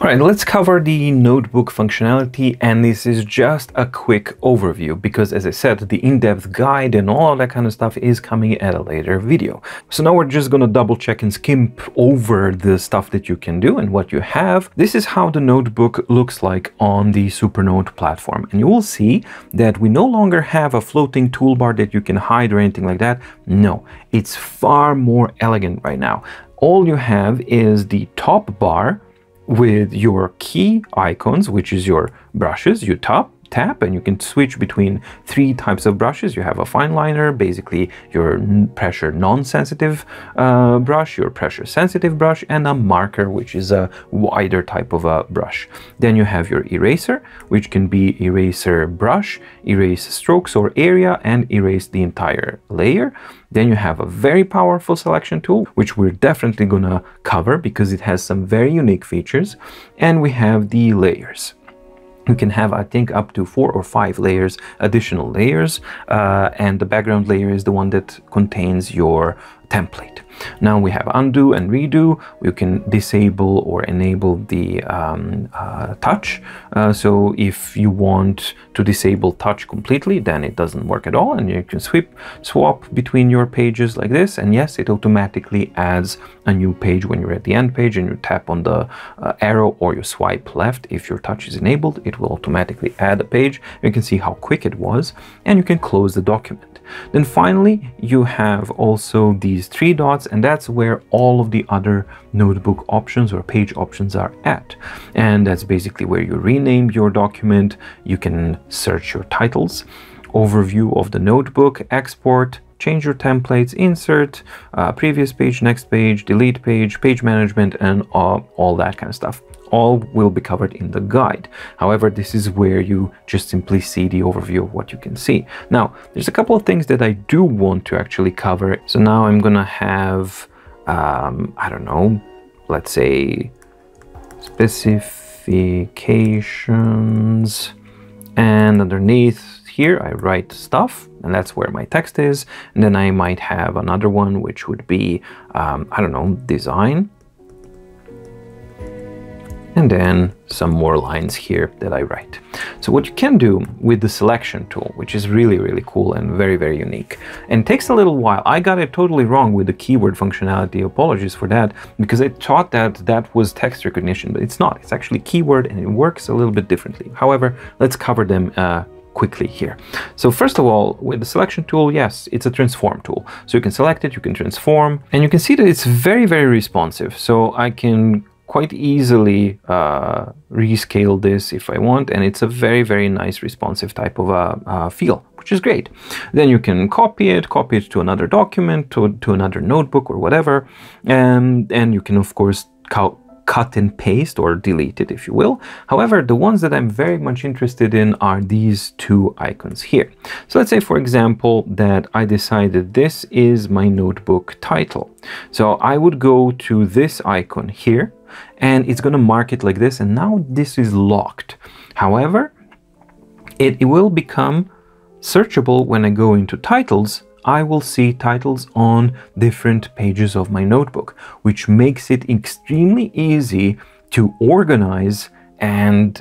All right, let's cover the notebook functionality, and this is just a quick overview because, as I said, the in-depth guide and all of that kind of stuff is coming at a later video. So now we're just gonna double check and skim over the stuff that you can do and what you have. This is how the notebook looks like on the Supernote platform, and you will see that we no longer have a floating toolbar that you can hide or anything like that. No, it's far more elegant right now. All you have is the top bar with your key icons, which is your brushes. You tap and you can switch between 3 types of brushes. You have a fine liner, basically your pressure non-sensitive brush, your pressure sensitive brush, and a marker, which is a wider type of a brush. Then you have your eraser, which can be eraser brush, erase strokes or area, and erase the entire layer. Then you have a very powerful selection tool, which we're definitely gonna cover because it has some very unique features. And we have the layers. You can have, I think, up to 4 or 5 layers, additional layers, and the background layer is the one that contains your template. Now we have undo and redo. You can disable or enable the touch. So if you want to disable touch completely, then it doesn't work at all, and you can swap between your pages like this. And yes, it automatically adds a new page when you're at the end page and you tap on the arrow or you swipe left. If your touch is enabled, it will automatically add a page. You can see how quick it was, and you can close the document. Then finally, you have also these 3 dots, and that's where all of the other notebook options or page options are at. And that's basically where you rename your document. You can search your titles, overview of the notebook, export, change your templates, insert, previous page, next page, delete page, page management, and all that kind of stuff. All will be covered in the guide. However, this is where you just simply see the overview of what you can see. Now, there's a couple of things that I do want to actually cover. So now I'm gonna have, I don't know, let's say specifications, and underneath here I write stuff, and that's where my text is. And then I might have another one which would be, I don't know, design. And then some more lines here that I write. So what you can do with the selection tool, which is really, really cool and very, very unique, and takes a little while. I got it totally wrong with the keyword functionality. Apologies for that, because I thought that that was text recognition, but it's not. It's actually keyword, and it works a little bit differently. However, let's cover them quickly here. So first of all, with the selection tool, yes, it's a transform tool. So you can select it, you can transform, and you can see that it's very, very responsive. So I can quite easily rescale this if I want, and it's a very, very nice responsive type of a feel, which is great. Then you can copy it to another document, to another notebook or whatever, and you can of course cut and paste or delete it if you will. However, the ones that I'm very much interested in are these 2 icons here. So let's say, for example, that I decided this is my notebook title. So I would go to this icon here, and it's going to mark it like this, and now this is locked. However, it will become searchable when I go into titles. I will see titles on different pages of my notebook, which makes it extremely easy to organize and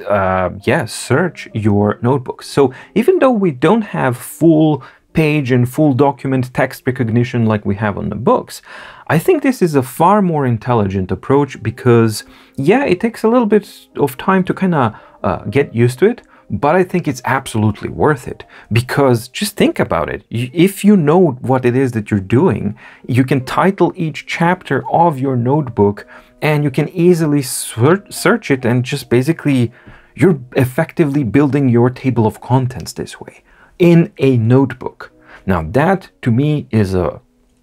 search your notebooks. So even though we don't have full page and full document text recognition like we have on the books, I think this is a far more intelligent approach because, yeah, it takes a little bit of time to kind of get used to it, but I think it's absolutely worth it because just think about it. If you know what it is that you're doing, you can title each chapter of your notebook and you can easily search it, and just basically you're effectively building your table of contents this way in a notebook. Now that to me is a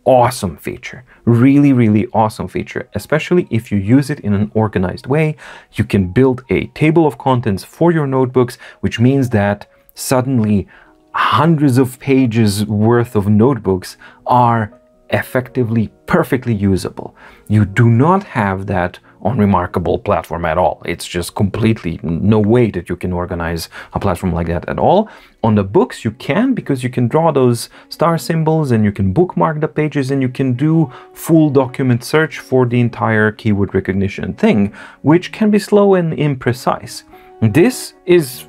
awesome feature, really, really awesome feature, especially if you use it in an organized way. You can build a table of contents for your notebooks, which means that suddenly hundreds of pages worth of notebooks are effectively perfectly usable. You do not have that unremarkable platform at all. It's just completely no way that you can organize a platform like that at all. On the Boox you can, because you can draw those star symbols and you can bookmark the pages and you can do full document search for the entire keyword recognition thing, which can be slow and imprecise. This is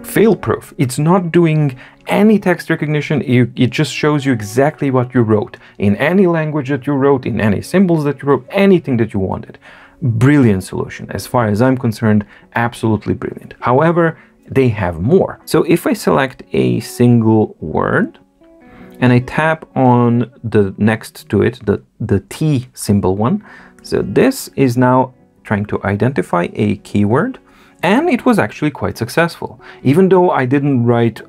fail-proof. It's not doing any text recognition. It just shows you exactly what you wrote in any language that you wrote, in any symbols that you wrote, anything that you wanted. Brilliant solution. As far as I'm concerned, absolutely brilliant. However, they have more. So if I select a single word and I tap on the next to it, the T symbol one, so this is now trying to identify a keyword. And it was actually quite successful. Even though I didn't write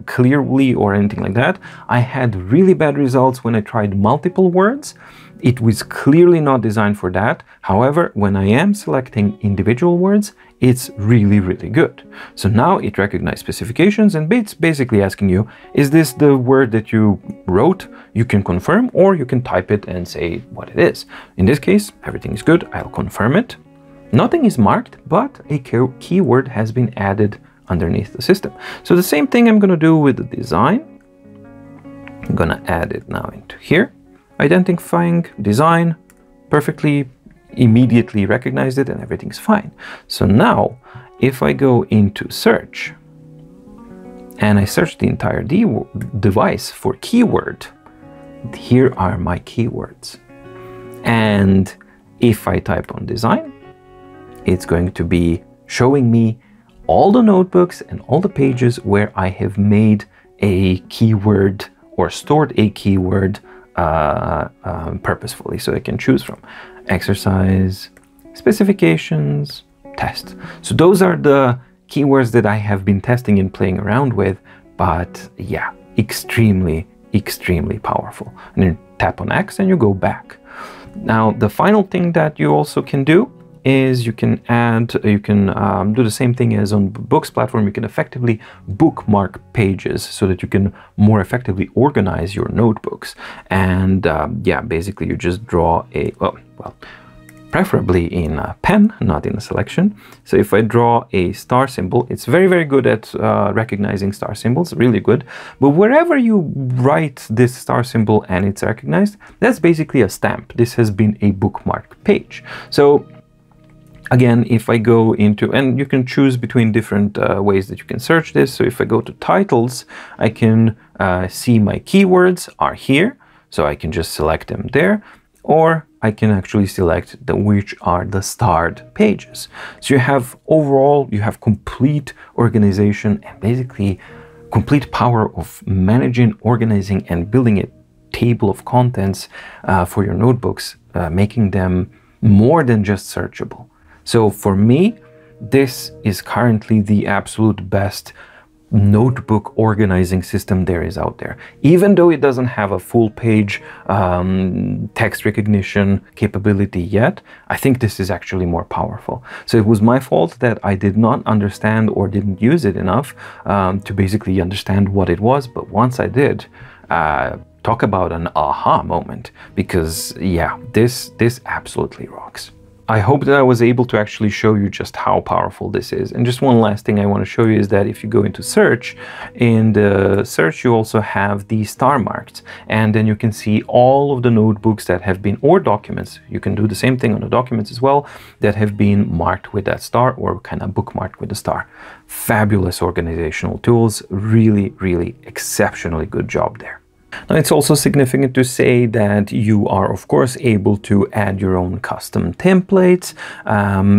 clearly or anything like that, I had really bad results when I tried multiple words. It was clearly not designed for that. However, when I am selecting individual words, it's really, really good. So now it recognizes specifications and it's basically asking you, is this the word that you wrote? You can confirm, or you can type it and say what it is. In this case, everything is good. I'll confirm it. Nothing is marked, but a keyword has been added underneath the system. So the same thing I'm going to do with the design. I'm going to add it now into here. Identifying design, perfectly, immediately recognized it, and everything's fine. So now, if I go into search, and I search the entire device for keyword, here are my keywords. And if I type on design, it's going to be showing me all the notebooks and all the pages where I have made a keyword or stored a keyword purposefully, so I can choose from exercise, specifications, test. So those are the keywords that I have been testing and playing around with, but yeah, extremely, extremely powerful. And then tap on X and you go back. Now, the final thing that you also can do is you can do the same thing as on Boox platform. You can effectively bookmark pages so that you can more effectively organize your notebooks. And yeah, basically you just draw a, well, preferably in a pen, not in a selection. So if I draw a star symbol, it's very, very good at recognizing star symbols, really good. But wherever you write this star symbol and it's recognized, that's basically a stamp. This has been a bookmark page. So again, if I go into, and you can choose between different ways that you can search this. So if I go to titles, I can see my keywords are here. So I can just select them there, or I can actually select which are the starred pages. So you have overall, you have complete organization and basically complete power of managing, organizing, and building a table of contents for your notebooks, making them more than just searchable. So for me, this is currently the absolute best notebook organizing system there is out there. Even though it doesn't have a full page text recognition capability yet, I think this is actually more powerful. So it was my fault that I did not understand or didn't use it enough to basically understand what it was. But once I did, talk about an aha moment, because yeah, this absolutely rocks. I hope that I was able to actually show you just how powerful this is. And just one last thing I want to show you is that if you go into search, in the search you also have the star marked, and then you can see all of the notebooks that have been, or documents, you can do the same thing on the documents as well, that have been marked with that star or kind of bookmarked with the star. Fabulous organizational tools, really, really exceptionally good job there. Now, it's also significant to say that you are, of course, able to add your own custom templates.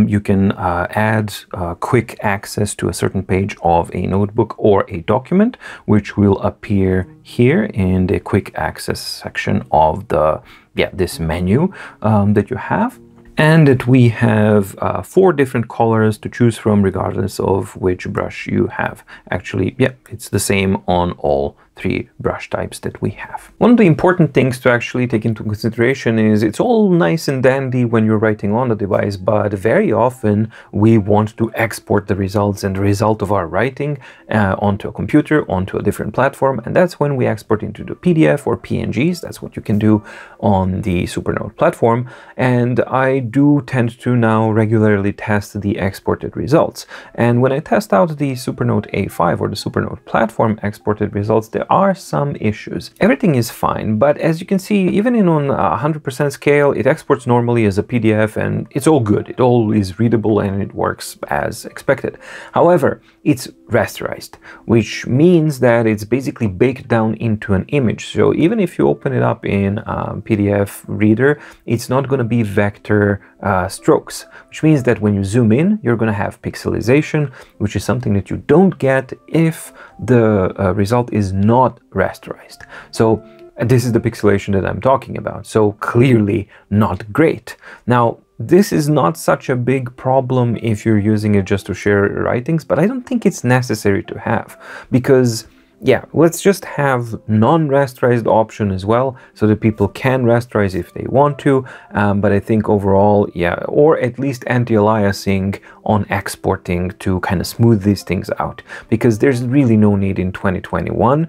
You can add quick access to a certain page of a notebook or a document, which will appear here in the quick access section of the this menu that you have. And that we have 4 different colors to choose from regardless of which brush you have. Actually, yeah, it's the same on all three brush types that we have. One of the important things to actually take into consideration is it's all nice and dandy when you're writing on the device, but very often we want to export the results and the result of our writing onto a computer, onto a different platform, and that's when we export into the PDF or PNGs. That's what you can do on the Supernote platform, and I do tend to now regularly test the exported results. And when I test out the Supernote A5 or the Supernote platform exported results, there are some issues. Everything is fine, but as you can see, even in on 100% scale, it exports normally as a PDF and it's all good. It all is readable and it works as expected. However, it's rasterized, which means that it's basically baked down into an image. So even if you open it up in PDF reader, it's not going to be vector strokes, which means that when you zoom in, you're going to have pixelization, which is something that you don't get if the result is not rasterized. So this is the pixelation that I'm talking about. So clearly not great. Now, this is not such a big problem if you're using it just to share writings, but I don't think it's necessary to have, because yeah, let's just have non-rasterized option as well, so that people can rasterize if they want to, but I think overall, yeah, or at least anti-aliasing on exporting to kind of smooth these things out, because there's really no need in 2021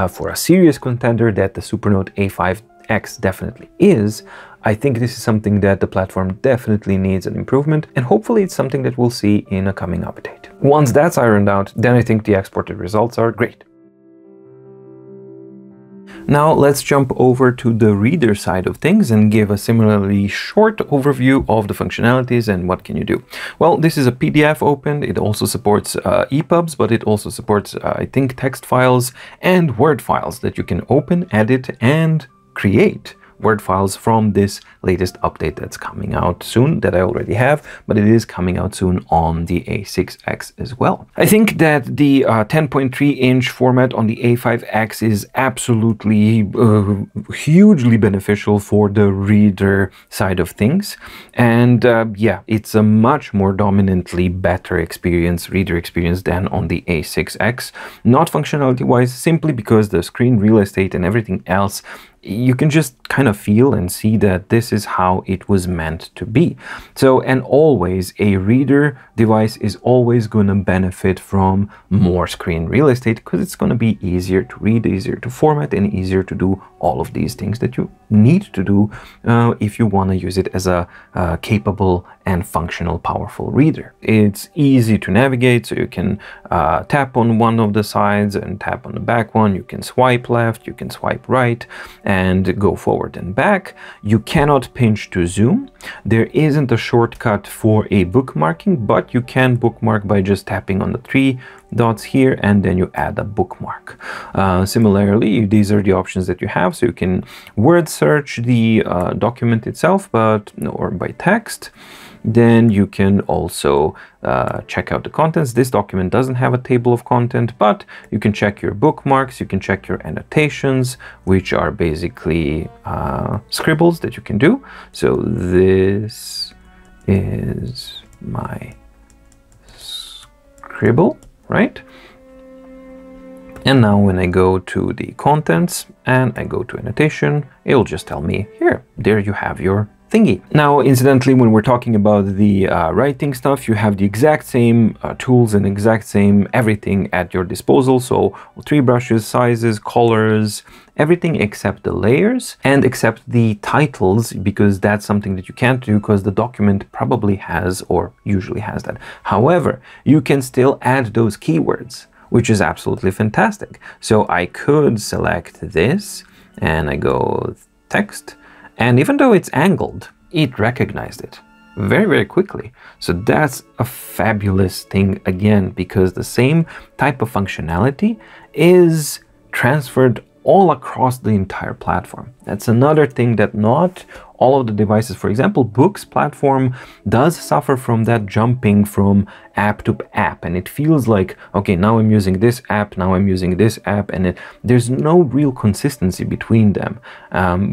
for a serious contender that the Supernote A5X definitely is. I think this is something that the platform definitely needs an improvement, and hopefully it's something that we'll see in a coming update. Once that's ironed out, then I think the exported results are great. Now let's jump over to the reader side of things and give a similarly short overview of the functionalities and what can you do. Well, this is a PDF opened. It also supports EPUBs, but it also supports, I think, text files and Word files that you can open, edit, and create Word files from this latest update that's coming out soon, that I already have, but it is coming out soon on the A6X as well. I think that the 10.3-inch format on the A5X is absolutely hugely beneficial for the reader side of things, and yeah, it's a much more dominantly better experience, reader experience, than on the A6X. Not functionality wise, simply because the screen real estate and everything else, you can just kind of feel and see that this is how it was meant to be. So, and always a reader device is always going to benefit from more screen real estate, because it's going to be easier to read, easier to format, and easier to do all of these things that you need to do if you want to use it as a capable and functional, powerful reader. It's easy to navigate, so you can tap on one of the sides and tap on the back one. You can swipe left, you can swipe right, and go forward and back. You cannot pinch to zoom. There isn't a shortcut for a bookmarking, but you can bookmark by just tapping on the three dots here, and then you add a bookmark. Similarly, these are the options that you have, so you can word search the document itself, or by text. Then you can also check out the contents. This document doesn't have a table of content, but you can check your bookmarks, you can check your annotations, which are basically scribbles that you can do. So this is my scribble, right? And now when I go to the contents and I go to annotation, it'll just tell me, here, there you have your thingy. Now, incidentally, when we're talking about the writing stuff, you have the exact same tools and exact same everything at your disposal. So 3 brushes, sizes, colors, everything except the layers and except the titles, because that's something that you can't do because the document probably has, or usually has, that. However, you can still add those keywords, which is absolutely fantastic. So I could select this and I go text, and even though it's angled, it recognized it very, very quickly. So that's a fabulous thing again, because the same type of functionality is transferred all across the entire platform. That's another thing that not all of the devices. For example, Boox platform does suffer from that jumping from app to app, and it feels like, okay, now I'm using this app, now I'm using this app, and there's no real consistency between them,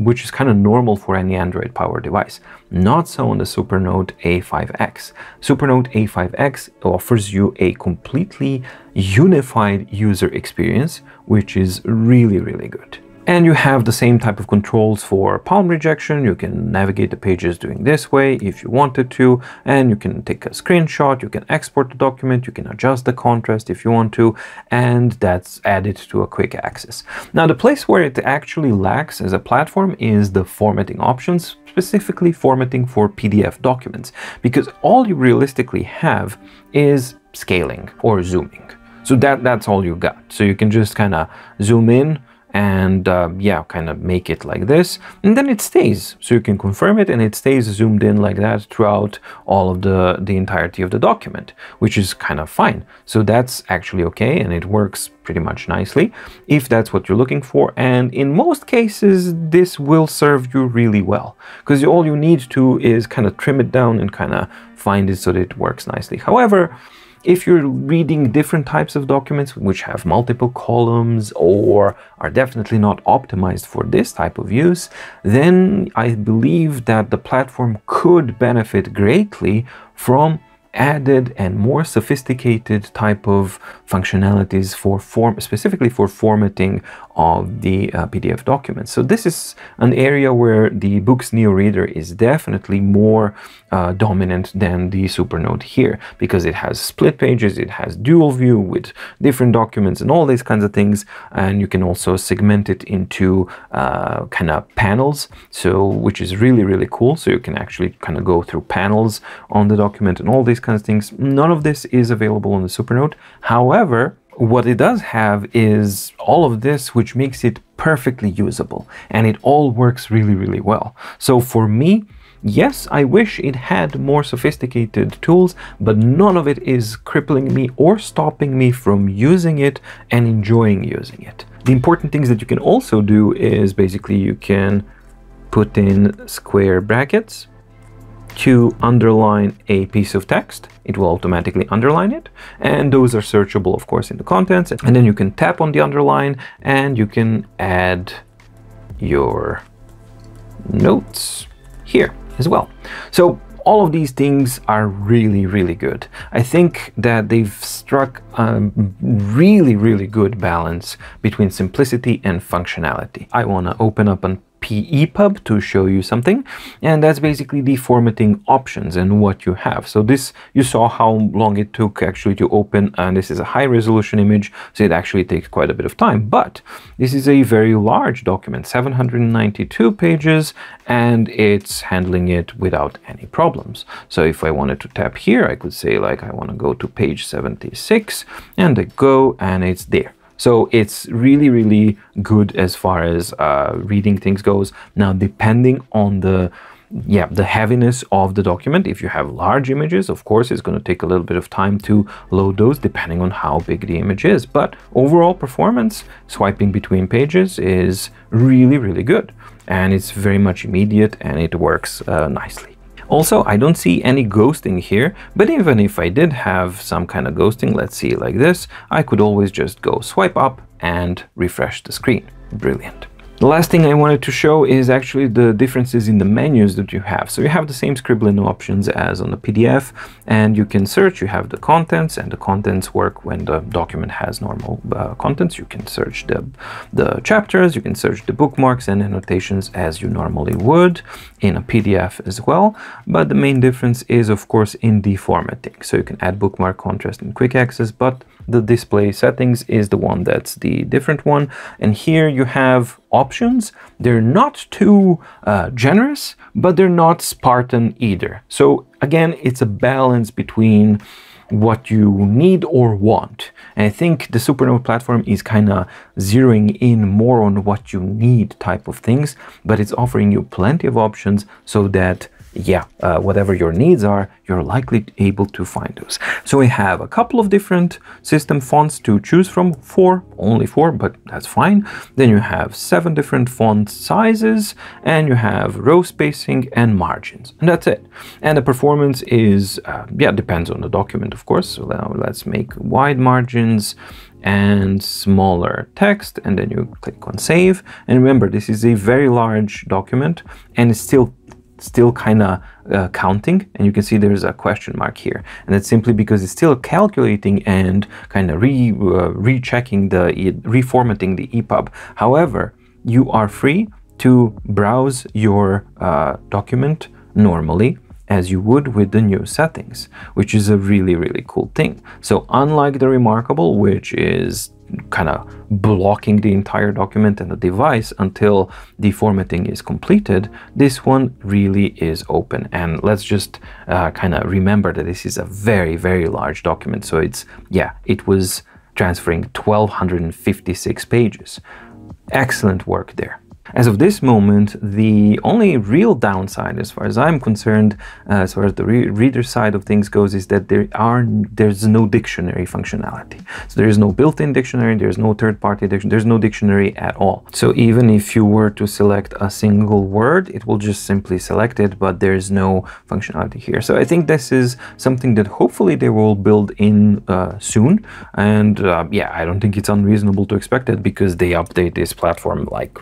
which is kind of normal for any Android powered device. Not so on the Supernote A5X. Supernote A5X offers you a completely unified user experience, which is really, really good. And you have the same type of controls for palm rejection. You can navigate the pages doing this way if you wanted to, and you can take a screenshot, you can export the document, you can adjust the contrast if you want to, and that's added to a quick access. Now, the place where it actually lacks as a platform is the formatting options, specifically formatting for PDF documents, because all you realistically have is scaling or zooming. So that's all you got. So you can just kind of zoom in and yeah, kind of make it like this, and then it stays. So you can confirm it and it stays zoomed in like that throughout all of the entirety of the document, which is kind of fine. So that's actually okay, and it works pretty much nicely if that's what you're looking for. And in most cases, this will serve you really well, because all you need to is kind of trim it down and kind of find it so that it works nicely. However, if you're reading different types of documents which have multiple columns or are definitely not optimized for this type of use, then I believe that the platform could benefit greatly from added and more sophisticated type of functionalities for specifically for formatting of the PDF documents. So this is an area where the Boox Neo Reader is definitely more dominant than the Supernote here, because it has split pages, it has dual view with different documents and all these kinds of things, and you can also segment it into kind of panels, so which is really, really cool. So you can actually kind of go through panels on the document and all these kinds of things. None of this is available on the Supernote. However, what it does have is all of this, which makes it perfectly usable, and it all works really, really well. So for me, yes, I wish it had more sophisticated tools, but none of it is crippling me or stopping me from using it and enjoying using it. The important things that you can also do is basically you can put in square brackets to underline a piece of text. It will automatically underline it, and those are searchable, of course, in the contents. And then you can tap on the underline and you can add your notes here as well. So all of these things are really, really good. I think that they've struck a really, really good balance between simplicity and functionality. I want to open up an EPUB to show you something, and that's basically the formatting options and what you have. So this, you saw how long it took actually to open, and this is a high resolution image, so it actually takes quite a bit of time, but this is a very large document, 792 pages, and it's handling it without any problems. So if I wanted to tap here, I could say like I want to go to page 76, and I go, and it's there. So it's really, really good as far as reading things goes. Now, depending on the heaviness of the document, if you have large images, of course, it's going to take a little bit of time to load those depending on how big the image is. But overall performance, swiping between pages is really, really good. And it's very much immediate, and it works nicely. Also, I don't see any ghosting here, but even if I did have some kind of ghosting, let's see, like this, I could always just go swipe up and refresh the screen. Brilliant. The last thing I wanted to show is actually the differences in the menus that you have. So you have the same scribbling options as on the PDF, and you can search. You have the contents, and the contents work when the document has normal contents. You can search the chapters, you can search the bookmarks and annotations as you normally would in a PDF as well. But the main difference is, of course, in the formatting. So you can add bookmark, contrast, and quick access, but the display settings is the one that's the different one. And here you have options. They're not too generous, but they're not Spartan either. So again, it's a balance between what you need or want. And I think the Supernote platform is kind of zeroing in more on what you need type of things, but it's offering you plenty of options so that yeah, whatever your needs are, you're likely able to find those. So we have a couple of different system fonts to choose from, only four, but that's fine. Then you have 7 different font sizes, and you have row spacing and margins, and that's it. And the performance is, yeah, depends on the document, of course. So now let's make wide margins and smaller text, and then you click on save. And remember, this is a very large document, and it's still kind of counting, and you can see there's a question mark here, and that's simply because it's still calculating and kind of rechecking reformatting the EPUB. However, you are free to browse your document normally as you would with the new settings, which is a really cool thing. So unlike the Remarkable, which is kind of blocking the entire document and the device until the formatting is completed, this one really is open. And let's just kind of remember that this is a very large document. So it's, yeah, it was transferring 1256 pages. Excellent work there. As of this moment, the only real downside, as far as I'm concerned, as far as the reader side of things goes, is that there's no dictionary functionality. So there is no built-in dictionary, there's no third-party dictionary, there's no dictionary at all. So even if you were to select a single word, it will just simply select it, but there's no functionality here. So I think this is something that hopefully they will build in soon. And yeah, I don't think it's unreasonable to expect it, because they update this platform like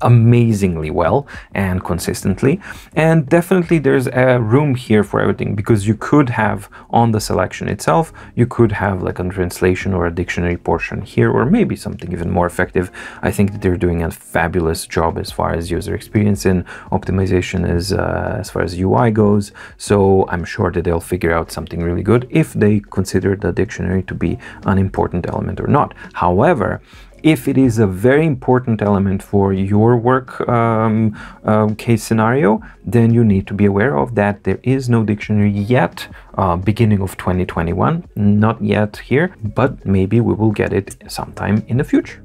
amazingly well and consistently. And definitely there's a room here for everything, because you could have on the selection itself, you could have like a translation or a dictionary portion here, or maybe something even more effective. I think that they're doing a fabulous job as far as user experience and optimization as far as UI goes. So I'm sure that they'll figure out something really good if they consider the dictionary to be an important element or not. However, if it is a very important element for your work case scenario, then you need to be aware of that there is no dictionary yet, beginning of 2021, not yet here, but maybe we will get it sometime in the future.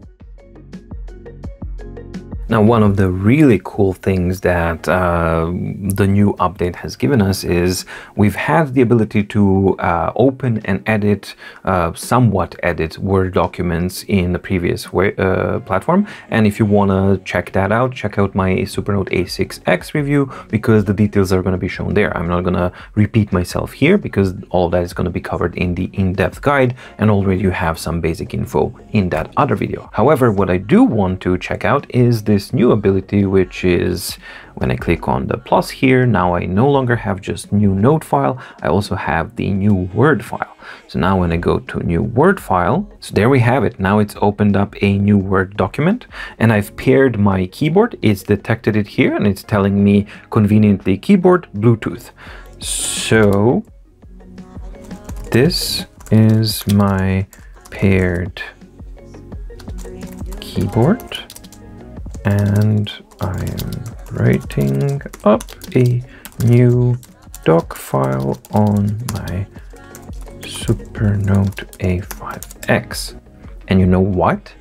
Now, one of the really cool things that the new update has given us is we've had the ability to open and edit, somewhat edit Word documents in the previous platform. And if you want to check that out, check out my Supernote A5X review, because the details are going to be shown there. I'm not going to repeat myself here, because all of that is going to be covered in the in-depth guide, and already you have some basic info in that other video. However, what I do want to check out is this new ability, which is when I click on the plus here, now I no longer have just new note file, I also have the new Word file. So now when I go to new Word file, so there we have it. Now it's opened up a new Word document, and I've paired my keyboard. It's detected it here, and it's telling me conveniently keyboard Bluetooth. So this is my paired keyboard, and I am writing up a new doc file on my Supernote A5X. And you know what?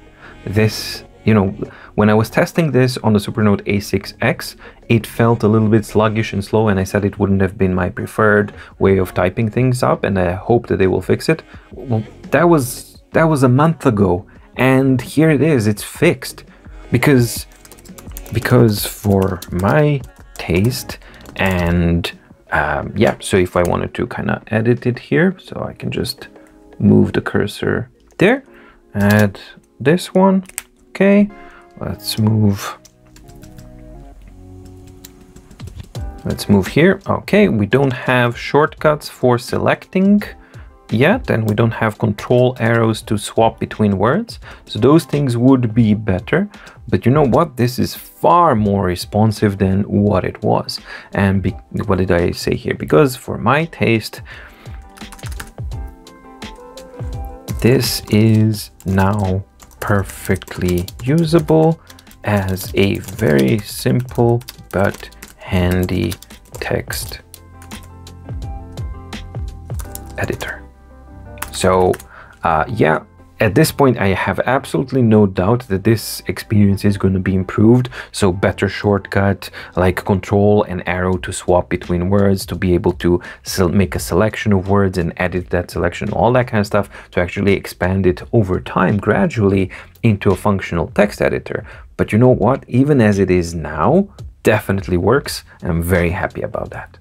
This, when I was testing this on the Supernote A6X, it felt a little bit sluggish and slow, and I said it wouldn't have been my preferred way of typing things up, and I hope that they will fix it. Well, that was a month ago, and here it is, it's fixed. Because for my taste, and yeah, so if I wanted to kind of edit it here, so I can just move the cursor there, add this one. Okay, let's move here. Okay, we don't have shortcuts for selecting yet, and we don't have control arrows to swap between words, so those things would be better. But you know what, this is far more responsive than what it was. And what did I say here? Because for my taste, this is now perfectly usable as a very simple but handy text editor. So yeah, At this point, I have absolutely no doubt that this experience is going to be improved. So better shortcut, like control and arrow to swap between words, to be able to make a selection of words and edit that selection, all that kind of stuff, to actually expand it over time gradually into a functional text editor. But you know what? Even as it is now, definitely works, and I'm very happy about that.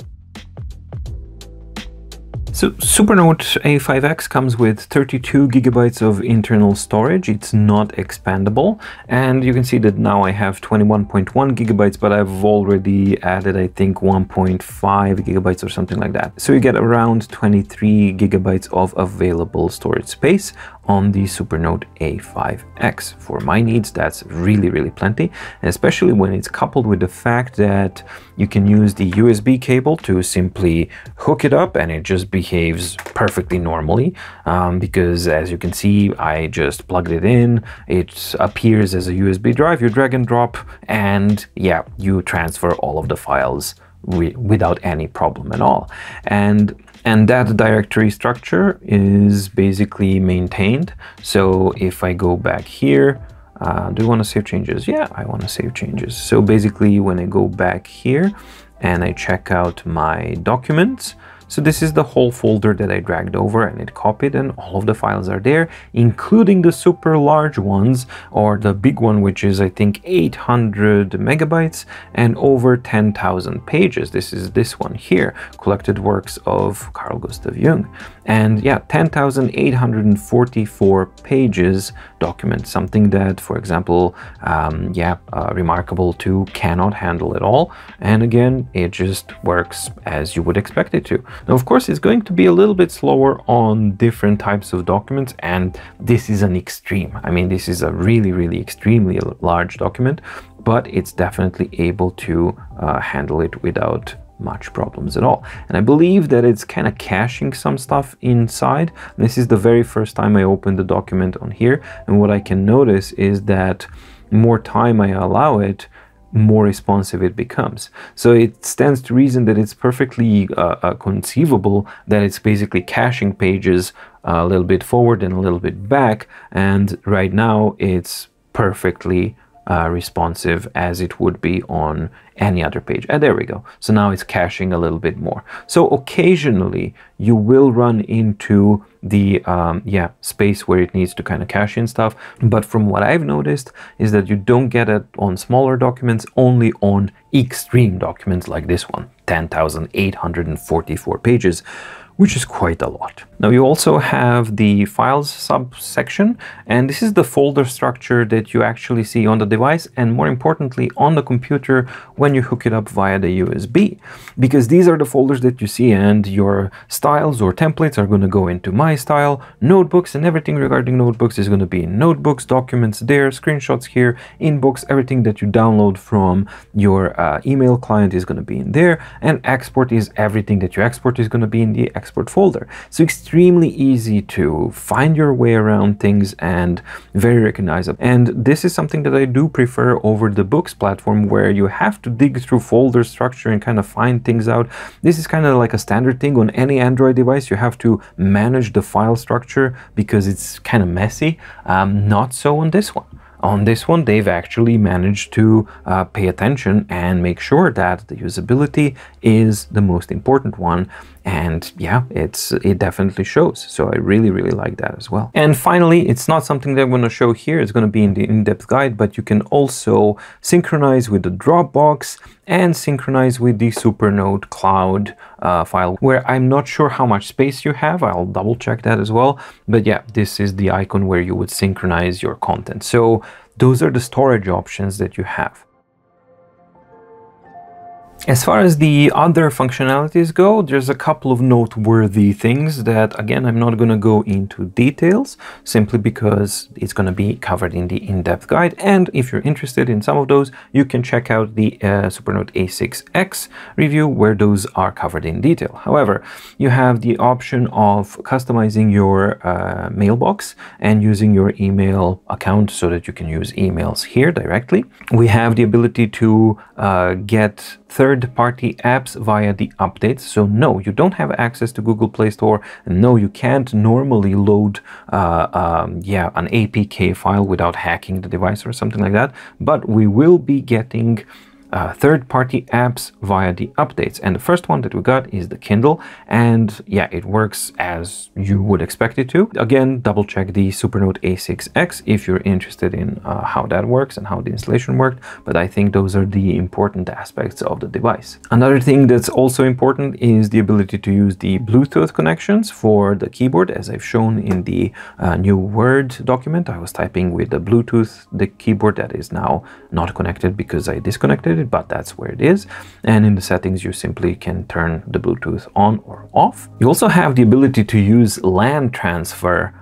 So Supernote A5X comes with 32 gigabytes of internal storage. It's not expandable, and you can see that now I have 21.1 gigabytes, but I've already added, I think, 1.5 gigabytes or something like that. So you get around 23 gigabytes of available storage space on the Supernote A5X. For my needs, that's really, really plenty, especially when it's coupled with the fact that you can use the USB cable to simply hook it up and it just behaves perfectly normally, because as you can see, I just plugged it in, it appears as a USB drive, you drag and drop, and yeah, you transfer all of the files without any problem at all. And that directory structure is basically maintained. So if I go back here, do you want to save changes? Yeah, I want to save changes. So basically when I go back here and I check out my documents, so this is the whole folder that I dragged over and it copied, and all of the files are there, including the super large ones, or the big one, which is I think 800 megabytes and over 10,000 pages. This is this one here, Collected Works of Carl Gustav Jung. And yeah, 10,844 pages document, something that, for example, Remarkable 2 cannot handle at all. And again, it just works as you would expect it to. Now, of course, it's going to be a little bit slower on different types of documents, and this is an extreme. I mean, this is a really, really extremely large document, but it's definitely able to handle it without much problems at all. And I believe that it's kind of caching some stuff inside. This is the very first time I opened the document on here, and what I can notice is that more time I allow it, more responsive it becomes. So it stands to reason that it's perfectly conceivable that it's basically caching pages a little bit forward and a little bit back, and right now it's perfectly responsive as it would be on any other page. And there we go. So now it's caching a little bit more. So occasionally you will run into the space where it needs to kind of cache in stuff. But from what I've noticed is that you don't get it on smaller documents, only on extreme documents like this one, 10,844 pages, which is quite a lot. Now you also have the files subsection, and this is the folder structure that you actually see on the device, and more importantly on the computer when you hook it up via the USB, because these are the folders that you see, and your styles or templates are going to go into My Style, Notebooks, and everything regarding notebooks is going to be in Notebooks, documents there, screenshots here, inbox, everything that you download from your email client is going to be in there, and export is everything that you export is going to be in the export folder. So extremely easy to find your way around things and very recognizable. And this is something that I do prefer over the Boox platform, where you have to dig through folder structure and kind of find things out. This is kind of like a standard thing on any Android device. You have to manage the file structure because it's kind of messy. Not so on this one. On this one, they've actually managed to pay attention and make sure that the usability is the most important one. And yeah, it definitely shows. So I really, really like that as well. And finally, it's not something that I'm going to show here. It's going to be in the in-depth guide, but you can also synchronize with the Dropbox and synchronize with the Supernote cloud file, where I'm not sure how much space you have. I'll double check that as well. But yeah, this is the icon where you would synchronize your content. So those are the storage options that you have. As far as the other functionalities go, there's a couple of noteworthy things that, again, I'm not going to go into details, simply because it's going to be covered in the in-depth guide. And if you're interested in some of those, you can check out the Supernote A6X review, where those are covered in detail. However, you have the option of customizing your mailbox and using your email account so that you can use emails here directly. We have the ability to get third third-party apps via the updates. So no, you don't have access to Google Play Store, and no, you can't normally load an APK file without hacking the device or something like that, but we will be getting third-party apps via the updates. And the first one that we got is the Kindle, and yeah, it works as you would expect it to. Again, double check the Supernote A5X if you're interested in how that works and how the installation worked, but I think those are the important aspects of the device. Another thing that's also important is the ability to use the Bluetooth connections for the keyboard. As I've shown in the new Word document, I was typing with the Bluetooth, the keyboard that is now not connected because I disconnected it, but that's where it is. And in the settings, you simply can turn the Bluetooth on or off. You also have the ability to use LAN transfer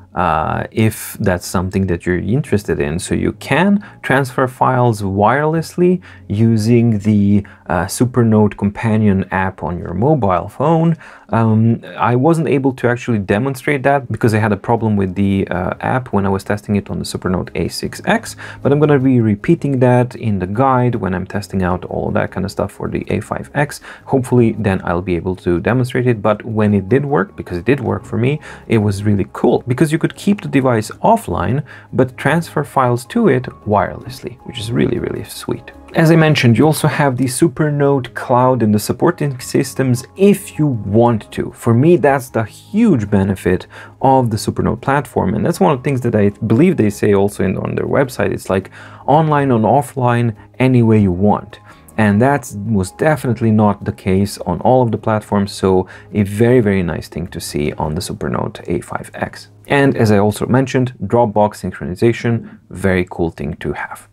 if that's something that you're interested in. So you can transfer files wirelessly using the Supernote companion app on your mobile phone. I wasn't able to actually demonstrate that because I had a problem with the app when I was testing it on the Supernote A5X, but I'm going to be repeating that in the guide when I'm testing out all that kind of stuff for the A5X. Hopefully then I'll be able to demonstrate it, but when it did work, because it did work for me, it was really cool because you could keep the device offline but transfer files to it wirelessly, which is really, really sweet. As I mentioned, you also have the Supernote Cloud and the supporting systems if you want to. For me, that's the huge benefit of the Supernote platform, and that's one of the things that I believe they say also on their website. It's like online and offline any way you want. And that was definitely not the case on all of the platforms, so a very, very nice thing to see on the Supernote A5X. And as I also mentioned, Dropbox synchronization, very cool thing to have.